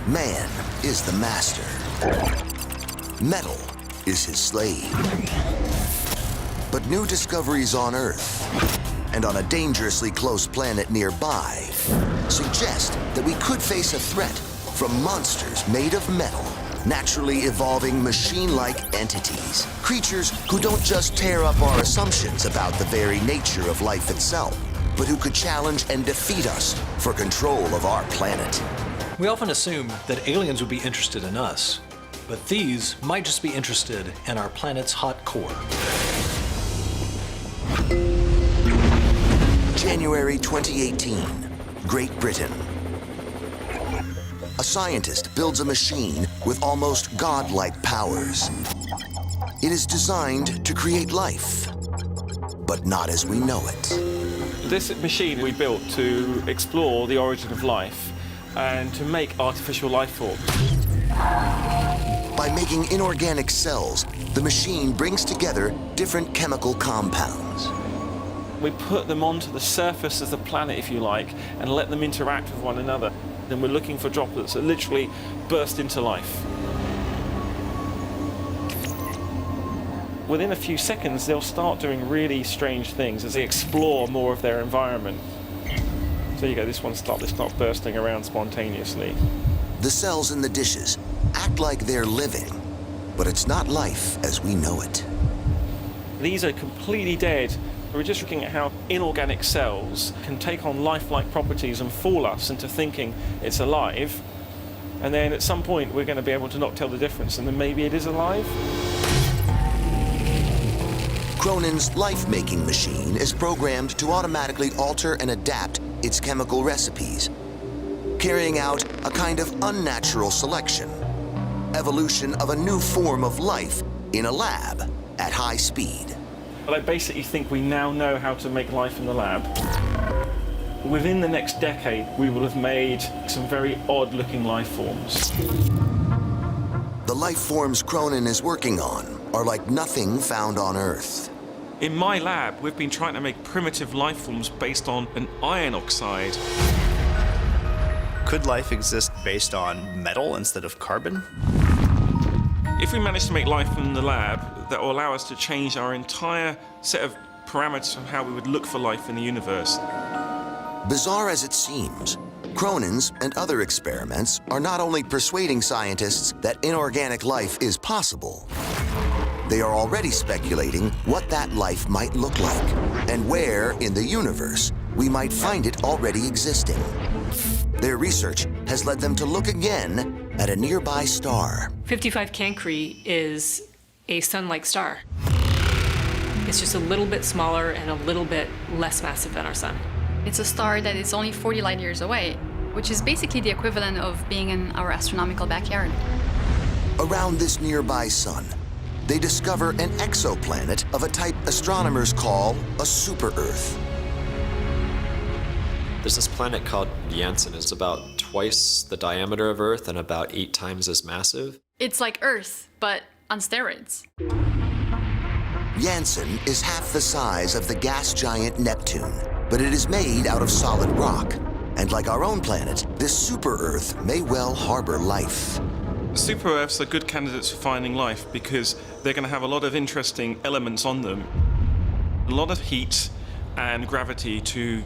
Man is the master. Metal is his slave. But new discoveries on Earth and on a dangerously close planet nearby suggest that we could face a threat from monsters made of metal, naturally evolving machine-like entities, creatures who don't just tear up our assumptions about the very nature of life itself, but who could challenge and defeat us for control of our planet. We often assume that aliens would be interested in us, but these might just be interested in our planet's hot core. January 2018, Great Britain. A scientist builds a machine with almost godlike powers. It is designed to create life, but not as we know it. This machine we built to explore the origin of life and to make artificial life forms. By making inorganic cells, the machine brings together different chemical compounds. We put them onto the surface of the planet, if you like, and let them interact with one another. Then we're looking for droplets that literally burst into life. Within a few seconds, they'll start doing really strange things as they explore more of their environment. So you go, this one starts bursting around spontaneously. The cells in the dishes act like they're living, but it's not life as we know it. These are completely dead. We're just looking at how inorganic cells can take on lifelike properties and fool us into thinking it's alive. And then at some point, we're going to be able to not tell the difference, and then maybe it is alive. Cronin's life-making machine is programmed to automatically alter and adapt its chemical recipes, carrying out a kind of unnatural selection, evolution of a new form of life in a lab at high speed. But I basically think we now know how to make life in the lab. Within the next decade, we will have made some very odd-looking life forms. The life forms Cronin is working on are like nothing found on Earth. In my lab, we've been trying to make primitive life forms based on an iron oxide. Could life exist based on metal instead of carbon? If we manage to make life in the lab, that will allow us to change our entire set of parameters of how we would look for life in the universe. Bizarre as it seems, Cronin's and other experiments are not only persuading scientists that inorganic life is possible, they are already speculating what that life might look like and where in the universe we might find it already existing. Their research has led them to look again at a nearby star. 55 Cancri is a sun-like star. It's just a little bit smaller and a little bit less massive than our sun. It's a star that is only 40 light years away, which is basically the equivalent of being in our astronomical backyard. Around this nearby sun, they discover an exoplanet of a type astronomers call a super-Earth. There's this planet called Janssen. It's about twice the diameter of Earth and about 8 times as massive. It's like Earth, but on steroids. Janssen is half the size of the gas giant Neptune, but it is made out of solid rock. And like our own planet, this super-Earth may well harbor life. Super-Earths are good candidates for finding life because they're going to have a lot of interesting elements on them. A lot of heat and gravity to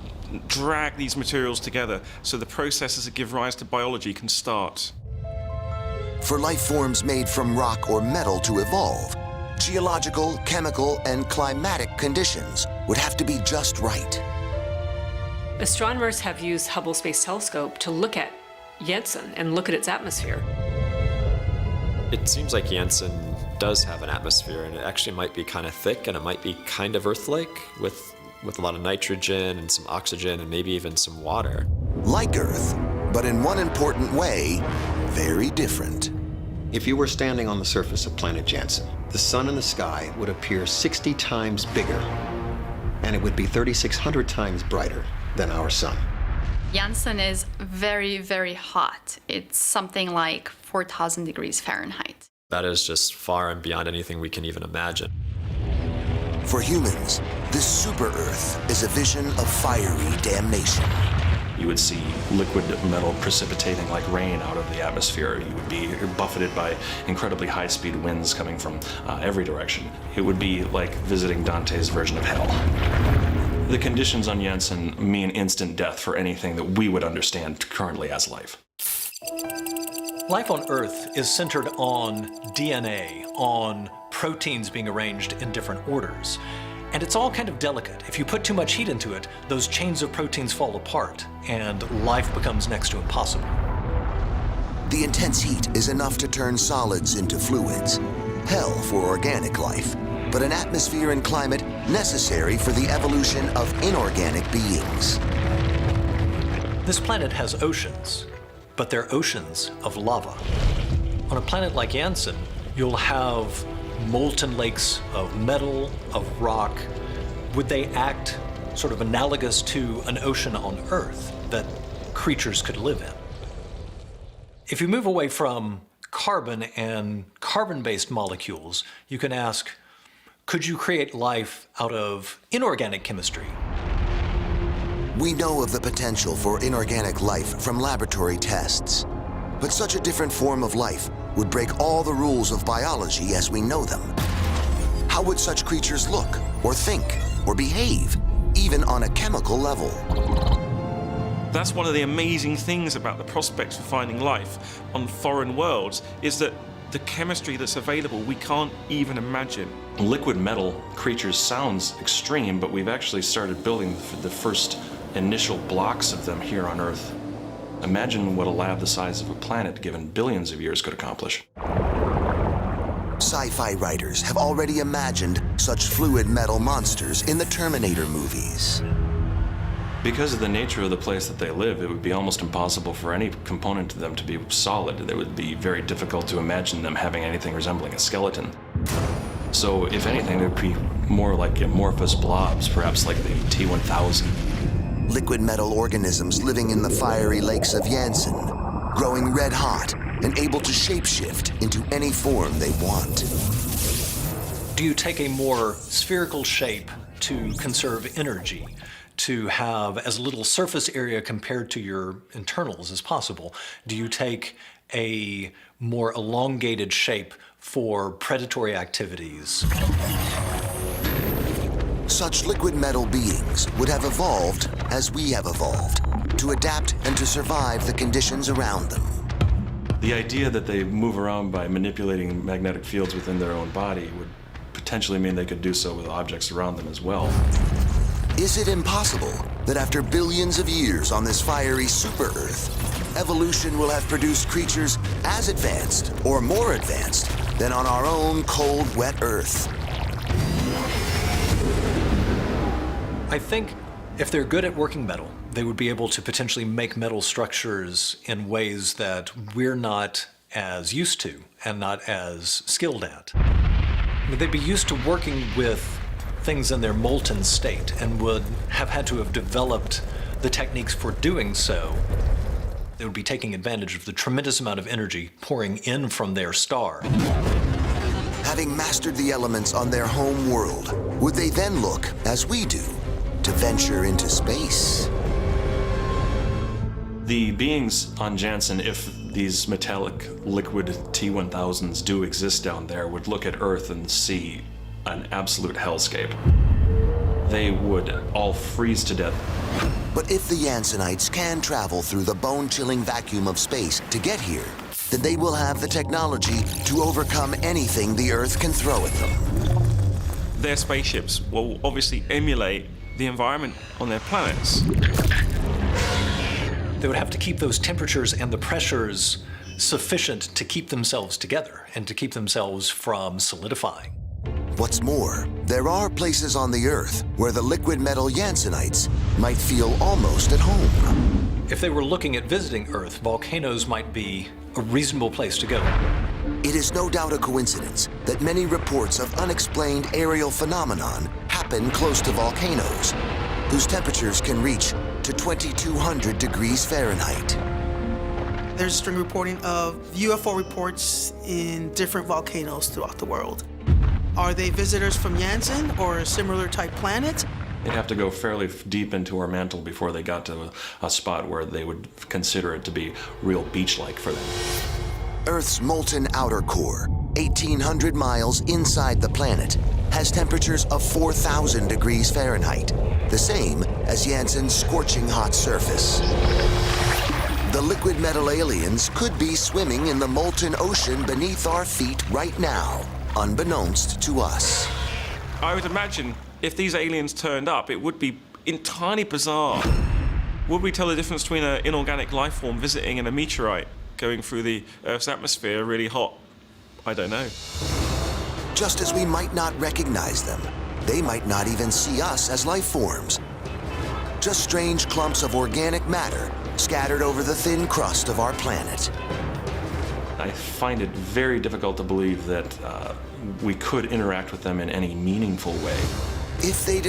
drag these materials together so the processes that give rise to biology can start. For life forms made from rock or metal to evolve, geological, chemical, and climatic conditions would have to be just right. Astronomers have used Hubble Space Telescope to look at Janssen and look at its atmosphere. It seems like Janssen does have an atmosphere, and it actually might be kind of thick, and it might be kind of Earth-like with a lot of nitrogen and some oxygen and maybe even some water. Like Earth, but in one important way, very different. If you were standing on the surface of planet Janssen, the sun in the sky would appear 60 times bigger, and it would be 3,600 times brighter than our sun. Janssen is very, very hot. It's something like 4,000 degrees Fahrenheit. That is just far and beyond anything we can even imagine. For humans, this super-Earth is a vision of fiery damnation. You would see liquid metal precipitating like rain out of the atmosphere. You would be buffeted by incredibly high-speed winds coming from every direction. It would be like visiting Dante's version of hell. The conditions on Janssen mean instant death for anything that we would understand currently as life. Life on Earth is centered on DNA, on proteins being arranged in different orders. And it's all kind of delicate. If you put too much heat into it, those chains of proteins fall apart, and life becomes next to impossible. The intense heat is enough to turn solids into fluids. Hell for organic life, but an atmosphere and climate necessary for the evolution of inorganic beings. This planet has oceans, but they're oceans of lava. On a planet like Janssen, you'll have molten lakes of metal, of rock. Would they act sort of analogous to an ocean on Earth that creatures could live in? If you move away from carbon and carbon-based molecules, you can ask, could you create life out of inorganic chemistry? We know of the potential for inorganic life from laboratory tests, but such a different form of life would break all the rules of biology as we know them. How would such creatures look, or think, or behave, even on a chemical level? That's one of the amazing things about the prospects for finding life on foreign worlds, is that the chemistry that's available we can't even imagine. Liquid metal creatures sounds extreme, but we've actually started building the first initial blocks of them here on Earth. Imagine what a lab the size of a planet given billions of years could accomplish. Sci-fi writers have already imagined such fluid metal monsters in the Terminator movies. Because of the nature of the place that they live, it would be almost impossible for any component to them to be solid. It would be very difficult to imagine them having anything resembling a skeleton. So, if anything, it would be more like amorphous blobs, perhaps like the T-1000. Liquid metal organisms living in the fiery lakes of Janssen, growing red hot and able to shapeshift into any form they want. Do you take a more spherical shape to conserve energy, to have as little surface area compared to your internals as possible? Do you take a more elongated shape for predatory activities? Such liquid metal beings would have evolved as we have evolved, to adapt and to survive the conditions around them. The idea that they move around by manipulating magnetic fields within their own body would potentially mean they could do so with objects around them as well. Is it impossible that after billions of years on this fiery super-Earth, evolution will have produced creatures as advanced or more advanced than on our own cold, wet Earth? I think if they're good at working metal, they would be able to potentially make metal structures in ways that we're not as used to and not as skilled at. I mean, they'd be used to working with things in their molten state and would have had to have developed the techniques for doing so. They would be taking advantage of the tremendous amount of energy pouring in from their star. Having mastered the elements on their home world, would they then look, as we do, to venture into space? The beings on Janssen, if these metallic liquid T-1000s do exist down there, would look at Earth and see an absolute hellscape. They would all freeze to death. But if the Janssenites can travel through the bone-chilling vacuum of space to get here, then they will have the technology to overcome anything the Earth can throw at them. Their spaceships will obviously emulate the environment on their planets. They would have to keep those temperatures and the pressures sufficient to keep themselves together and to keep themselves from solidifying. What's more, there are places on the Earth where the liquid metal Janssenites might feel almost at home. If they were looking at visiting Earth, volcanoes might be a reasonable place to go. It is no doubt a coincidence that many reports of unexplained aerial phenomenon happen close to volcanoes, whose temperatures can reach to 2,200 degrees Fahrenheit. There's string reporting of UFO reports in different volcanoes throughout the world. Are they visitors from Janssen or a similar type planet? They'd have to go fairly deep into our mantle before they got to a spot where they would consider it to be real beach-like for them. Earth's molten outer core, 1,800 miles inside the planet, has temperatures of 4,000 degrees Fahrenheit, the same as Jansen's scorching hot surface. The liquid metal aliens could be swimming in the molten ocean beneath our feet right now, unbeknownst to us. I would imagine if these aliens turned up, it would be entirely bizarre. Would we tell the difference between an inorganic life form visiting and a meteorite going through the Earth's atmosphere really hot? I don't know. Just as we might not recognize them, they might not even see us as life forms. Just strange clumps of organic matter scattered over the thin crust of our planet. I find it very difficult to believe that we could interact with them in any meaningful way. If they